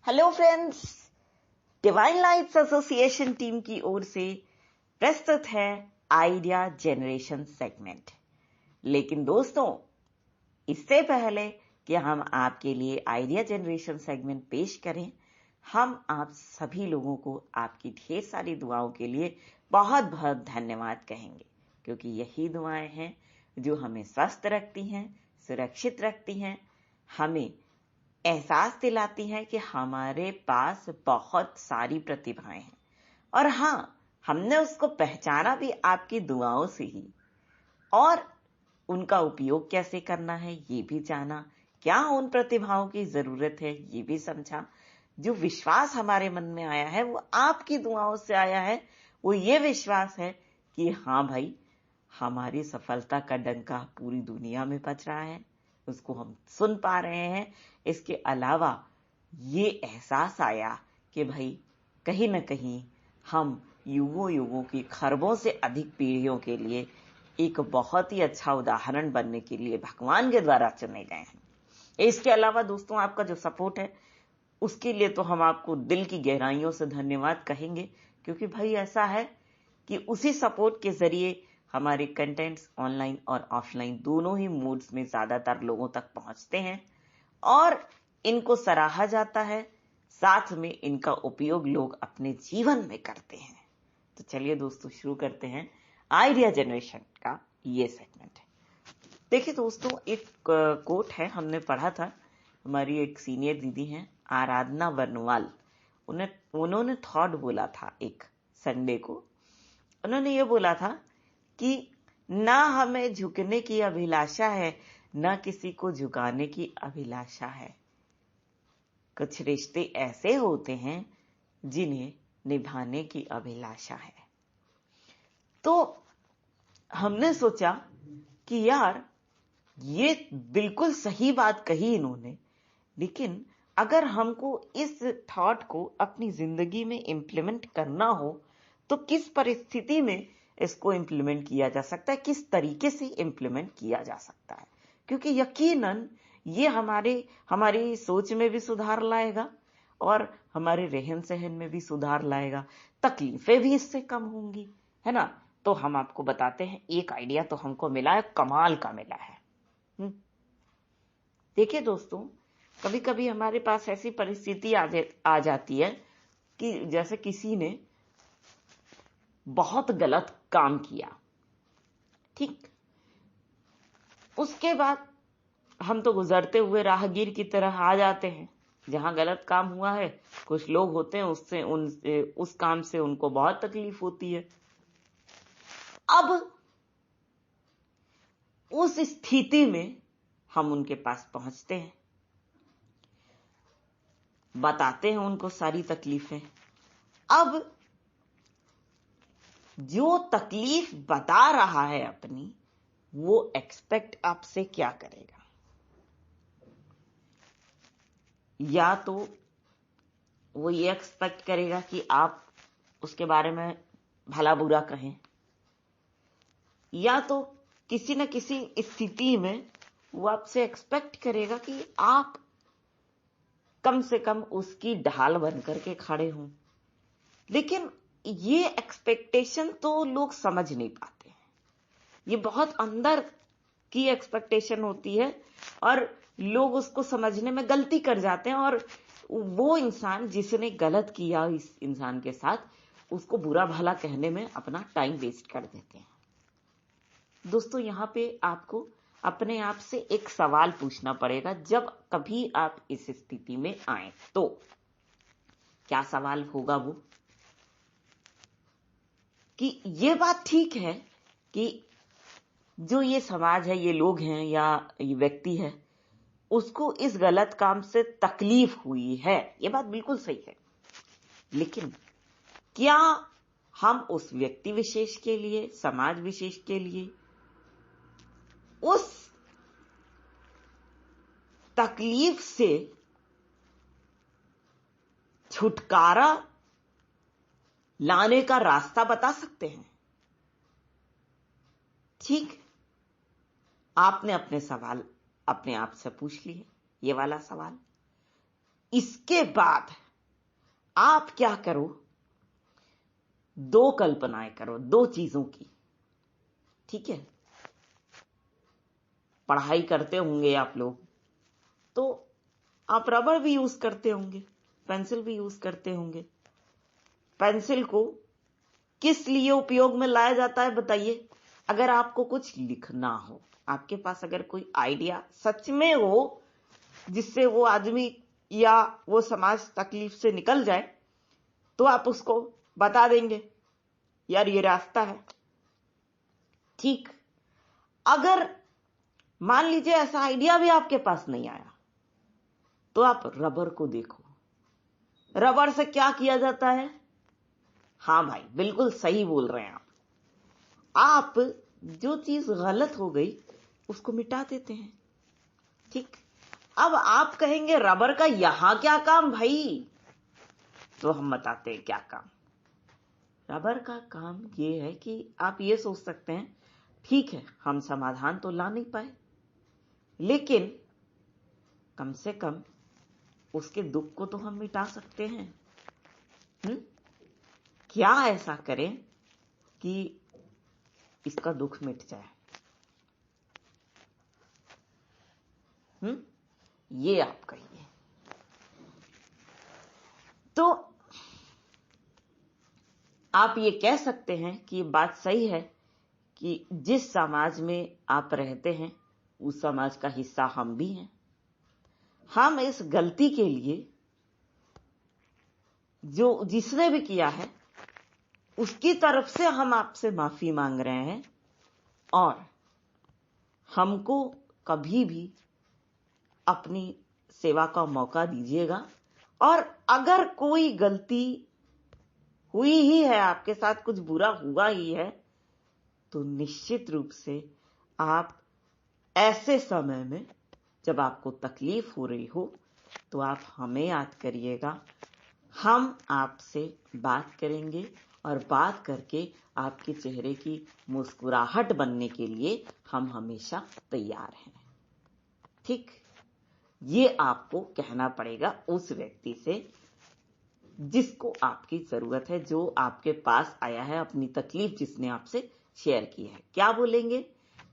Hello friends, divine lights association team की ओर से प्रस्तुत है आइडिया जनरेशन सेगमेंट। लेकिन दोस्तों, इससे पहले कि हम आपके लिए आइडिया जनरेशन सेगमेंट पेश करें, हम आप सभी लोगों को आपकी ढेर सारी दुआओं के लिए बहुत बहुत धन्यवाद कहेंगे, क्योंकि यही दुआएं हैं जो हमें स्वस्थ रखती हैं, सुरक्षित रखती हैं, हमें एहसास दिलाती हैं कि हमारे पास बहुत सारी प्रतिभाएं हैं और हाँ, हमने उसको पहचाना भी आपकी दुआओं से ही, और उनका उपयोग कैसे करना है ये भी जाना, क्या उन प्रतिभाओं की जरूरत है ये भी समझा। जो विश्वास हमारे मन में आया है वो आपकी दुआओं से आया है। वो ये विश्वास है कि हाँ भाई, हमारी सफलता का डंका पूरी दुनिया में बज रहा है, उसको हम सुन पा रहे हैं। इसके अलावा ये एहसास आया कि भाई कहीं ना कहीं हम युगों युगों की खरबों से अधिक पीढ़ियों के लिए एक बहुत ही अच्छा उदाहरण बनने के लिए भगवान के द्वारा चुने गए हैं। इसके अलावा दोस्तों, आपका जो सपोर्ट है उसके लिए तो हम आपको दिल की गहराइयों से धन्यवाद कहेंगे, क्योंकि भाई ऐसा है कि उसी सपोर्ट के जरिए हमारे कंटेंट्स ऑनलाइन और ऑफलाइन दोनों ही मोड्स में ज्यादातर लोगों तक पहुंचते हैं और इनको सराहा जाता है, साथ में इनका उपयोग लोग अपने जीवन में करते हैं। तो चलिए दोस्तों, शुरू करते हैं आइडिया जनरेशन का ये सेगमेंट। देखिए दोस्तों, एक कोट है, हमने पढ़ा था, हमारी एक सीनियर दीदी हैं आराधना वर्नवाल, उन्होंने थॉट बोला था एक संडे को। उन्होंने ये बोला था कि ना हमें झुकने की अभिलाषा है, ना किसी को झुकाने की अभिलाषा है। कुछ रिश्ते ऐसे होते हैं जिन्हें निभाने की अभिलाषा है। तो हमने सोचा कि यार ये बिल्कुल सही बात कही इन्होंने, लेकिन अगर हमको इस थॉट को अपनी जिंदगी में इंप्लीमेंट करना हो तो किस परिस्थिति में इसको इंप्लीमेंट किया जा सकता है, किस तरीके से इंप्लीमेंट किया जा सकता है। क्योंकि यकीनन ये हमारी सोच में भी सुधार लाएगा और हमारे रहन सहन में भी सुधार लाएगा, तकलीफें भी इससे कम होंगी, है ना। तो हम आपको बताते हैं, एक आइडिया तो हमको मिला है, कमाल का मिला है। देखिए दोस्तों, कभी कभी हमारे पास ऐसी परिस्थिति आ जाती है कि जैसे किसी ने बहुत गलत काम किया, ठीक, उसके बाद हम तो गुजरते हुए राहगीर की तरह आ जाते हैं। जहां गलत काम हुआ है, कुछ लोग होते हैं उस काम से उनको बहुत तकलीफ होती है। अब उस स्थिति में हम उनके पास पहुंचते हैं, बताते हैं उनको सारी तकलीफें। अब जो तकलीफ बता रहा है अपनी, वो एक्सपेक्ट आपसे क्या करेगा? या तो वो ये एक्सपेक्ट करेगा कि आप उसके बारे में भला बुरा कहें, या तो किसी न किसी स्थिति में वो आपसे एक्सपेक्ट करेगा कि आप कम से कम उसकी ढाल बन करके खड़े हों। लेकिन ये एक्सपेक्टेशन तो लोग समझ नहीं पाते हैं। ये बहुत अंदर की एक्सपेक्टेशन होती है और लोग उसको समझने में गलती कर जाते हैं, और वो इंसान जिसने गलत किया इस इंसान के साथ, उसको बुरा भला कहने में अपना टाइम वेस्ट कर देते हैं। दोस्तों, यहाँ पे आपको अपने आप से एक सवाल पूछना पड़ेगा जब कभी आप इस स्थिति में आए तो। क्या सवाल होगा वो? कि ये बात ठीक है कि जो ये समाज है, ये लोग हैं या ये व्यक्ति है, उसको इस गलत काम से तकलीफ हुई है, ये बात बिल्कुल सही है। लेकिन क्या हम उस व्यक्ति विशेष के लिए, समाज विशेष के लिए उस तकलीफ से छुटकारा लाने का रास्ता बता सकते हैं? ठीक, आपने अपने सवाल अपने आप से पूछ लिए, ये वाला सवाल। इसके बाद आप क्या करो, दो कल्पनाएं करो, दो चीजों की। ठीक है, पढ़ाई करते होंगे आप लोग तो आप रबर भी यूज करते होंगे, पेंसिल भी यूज करते होंगे। पेंसिल को किस लिए उपयोग में लाया जाता है बताइए? अगर आपको कुछ लिखना हो, आपके पास अगर कोई आइडिया सच में हो जिससे वो आदमी या वो समाज तकलीफ से निकल जाए, तो आप उसको बता देंगे यार ये रास्ता है। ठीक, अगर मान लीजिए ऐसा आइडिया भी आपके पास नहीं आया, तो आप रबर को देखो। रबर से क्या किया जाता है? हां भाई, बिल्कुल सही बोल रहे हैं आप जो चीज गलत हो गई उसको मिटा देते हैं। ठीक, अब आप कहेंगे रबर का यहां क्या काम भाई? तो हम बताते हैं क्या काम। रबर का काम ये है कि आप ये सोच सकते हैं, ठीक है हम समाधान तो ला नहीं पाए, लेकिन कम से कम उसके दुख को तो हम मिटा सकते हैं। क्या ऐसा करें कि इसका दुख मिट जाए? ये आप कहिए। तो आप ये कह सकते हैं कि ये बात सही है कि जिस समाज में आप रहते हैं उस समाज का हिस्सा हम भी हैं। हम इस गलती के लिए जो जिसने भी किया है उसकी तरफ से हम आपसे माफी मांग रहे हैं, और हमको कभी भी अपनी सेवा का मौका दीजिएगा। और अगर कोई गलती हुई ही है, आपके साथ कुछ बुरा हुआ ही है, तो निश्चित रूप से आप ऐसे समय में जब आपको तकलीफ हो रही हो तो आप हमें याद करिएगा। हम आपसे बात करेंगे और बात करके आपके चेहरे की मुस्कुराहट बनने के लिए हम हमेशा तैयार हैं। ठीक, ये आपको कहना पड़ेगा उस व्यक्ति से जिसको आपकी जरूरत है, जो आपके पास आया है, अपनी तकलीफ जिसने आपसे शेयर की है। क्या बोलेंगे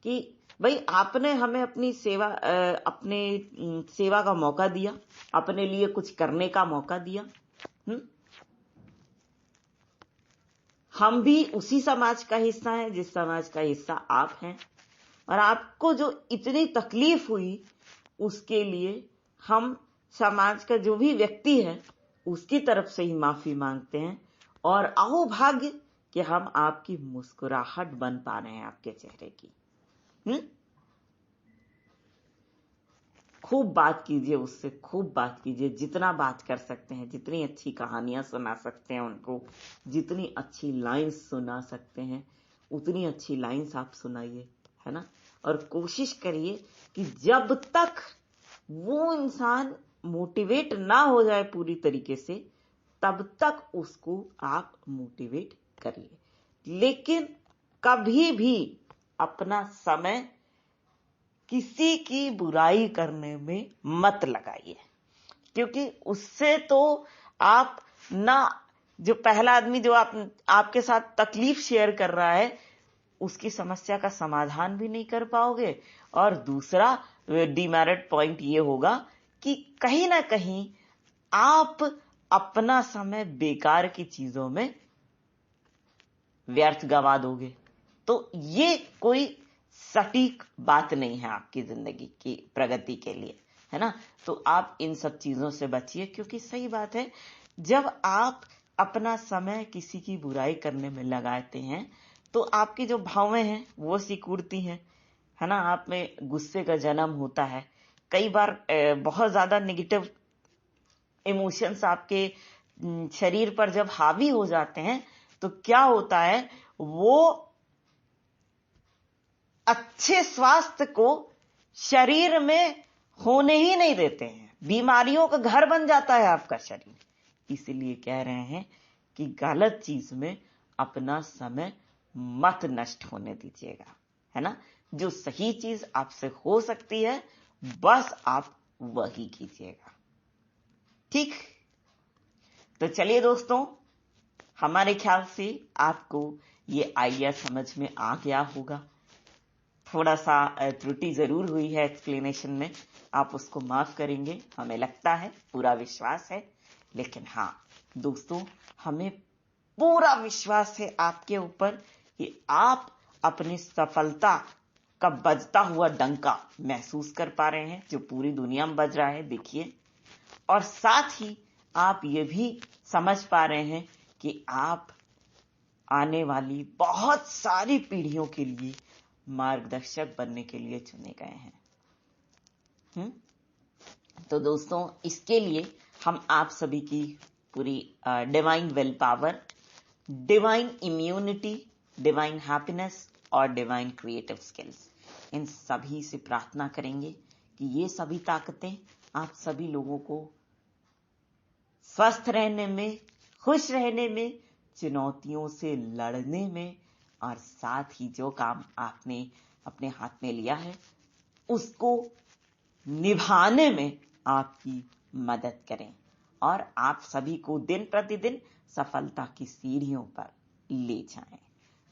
कि भाई आपने हमें अपनी अपने सेवा का मौका दिया, अपने लिए कुछ करने का मौका दिया। हम भी उसी समाज का हिस्सा हैं जिस समाज का हिस्सा आप हैं, और आपको जो इतनी तकलीफ हुई उसके लिए हम समाज का जो भी व्यक्ति है उसकी तरफ से ही माफी मांगते हैं। और अहो भाग्य कि हम आपकी मुस्कुराहट बन पा रहे हैं आपके चेहरे की। खूब बात कीजिए उससे, खूब बात कीजिए, जितना बात कर सकते हैं, जितनी अच्छी कहानियां सुना सकते हैं उनको, जितनी अच्छी लाइंस सुना सकते हैं उतनी अच्छी लाइंस आप सुनाइए, है ना। और कोशिश करिए कि जब तक वो इंसान मोटिवेट ना हो जाए पूरी तरीके से, तब तक उसको आप मोटिवेट करिए। लेकिन कभी भी अपना समय किसी की बुराई करने में मत लगाइए, क्योंकि उससे तो आप ना, जो पहला आदमी जो आपके साथ तकलीफ शेयर कर रहा है उसकी समस्या का समाधान भी नहीं कर पाओगे, और दूसरा डिमेरिट पॉइंट ये होगा कि कहीं ना कहीं आप अपना समय बेकार की चीजों में व्यर्थ गंवा दोगे। तो ये कोई सटीक बात नहीं है आपकी जिंदगी की प्रगति के लिए, है ना। तो आप इन सब चीजों से बचिए, क्योंकि सही बात है जब आप अपना समय किसी की बुराई करने में लगाते हैं तो आपकी जो भावनाएं हैं वो सिकुड़ती हैं, है ना। आप में गुस्से का जन्म होता है। कई बार बहुत ज्यादा नेगेटिव इमोशंस आपके शरीर पर जब हावी हो जाते हैं तो क्या होता है, वो अच्छे स्वास्थ्य को शरीर में होने ही नहीं देते हैं, बीमारियों का घर बन जाता है आपका शरीर। इसलिए कह रहे हैं कि गलत चीज में अपना समय मत नष्ट होने दीजिएगा, है ना। जो सही चीज आपसे हो सकती है बस आप वही कीजिएगा। ठीक, तो चलिए दोस्तों, हमारे ख्याल से आपको ये आइडिया समझ में आ गया होगा। थोड़ा सा त्रुटि जरूर हुई है एक्सप्लेनेशन में, आप उसको माफ करेंगे, हमें लगता है, पूरा विश्वास है। लेकिन हाँ दोस्तों, हमें पूरा विश्वास है आपके ऊपर कि आप अपनी सफलता का बजता हुआ डंका महसूस कर पा रहे हैं, जो पूरी दुनिया में बज रहा है, देखिए। और साथ ही आप ये भी समझ पा रहे हैं कि आप आने वाली बहुत सारी पीढ़ियों के लिए मार्गदर्शक बनने के लिए चुने गए हैं। तो दोस्तों, इसके लिए हम आप सभी की पूरी divine will power, divine immunity, divine happiness और डिवाइन क्रिएटिव स्किल्स, इन सभी से प्रार्थना करेंगे कि ये सभी ताकतें आप सभी लोगों को स्वस्थ रहने में, खुश रहने में, चुनौतियों से लड़ने में और साथ ही जो काम आपने अपने हाथ में लिया है उसको निभाने में आपकी मदद करें और आप सभी को दिन प्रतिदिन सफलता की सीढ़ियों पर ले जाएं।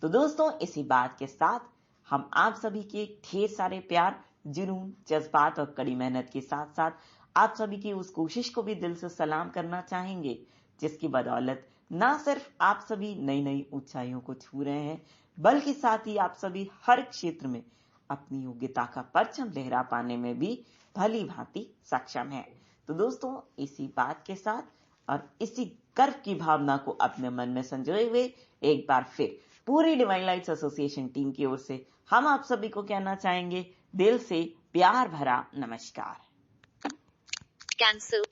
तो दोस्तों, इसी बात के साथ हम आप सभी के ढेर सारे प्यार, जुनून, जज्बात और कड़ी मेहनत के साथ साथ आप सभी की उस कोशिश को भी दिल से सलाम करना चाहेंगे, जिसकी बदौलत ना सिर्फ आप सभी नई नई ऊंचाइयों को छू रहे हैं, बल्कि साथ ही आप सभी हर क्षेत्र में अपनी योग्यता का परचम लहरा पाने में भी भली भांति सक्षम है। तो दोस्तों, इसी बात के साथ और इसी गर्व की भावना को अपने मन में संजोए हुए एक बार फिर पूरी डिवाइन लाइट्स एसोसिएशन टीम की ओर से हम आप सभी को कहना चाहेंगे दिल से प्यार भरा नमस्कार। कैंसिल।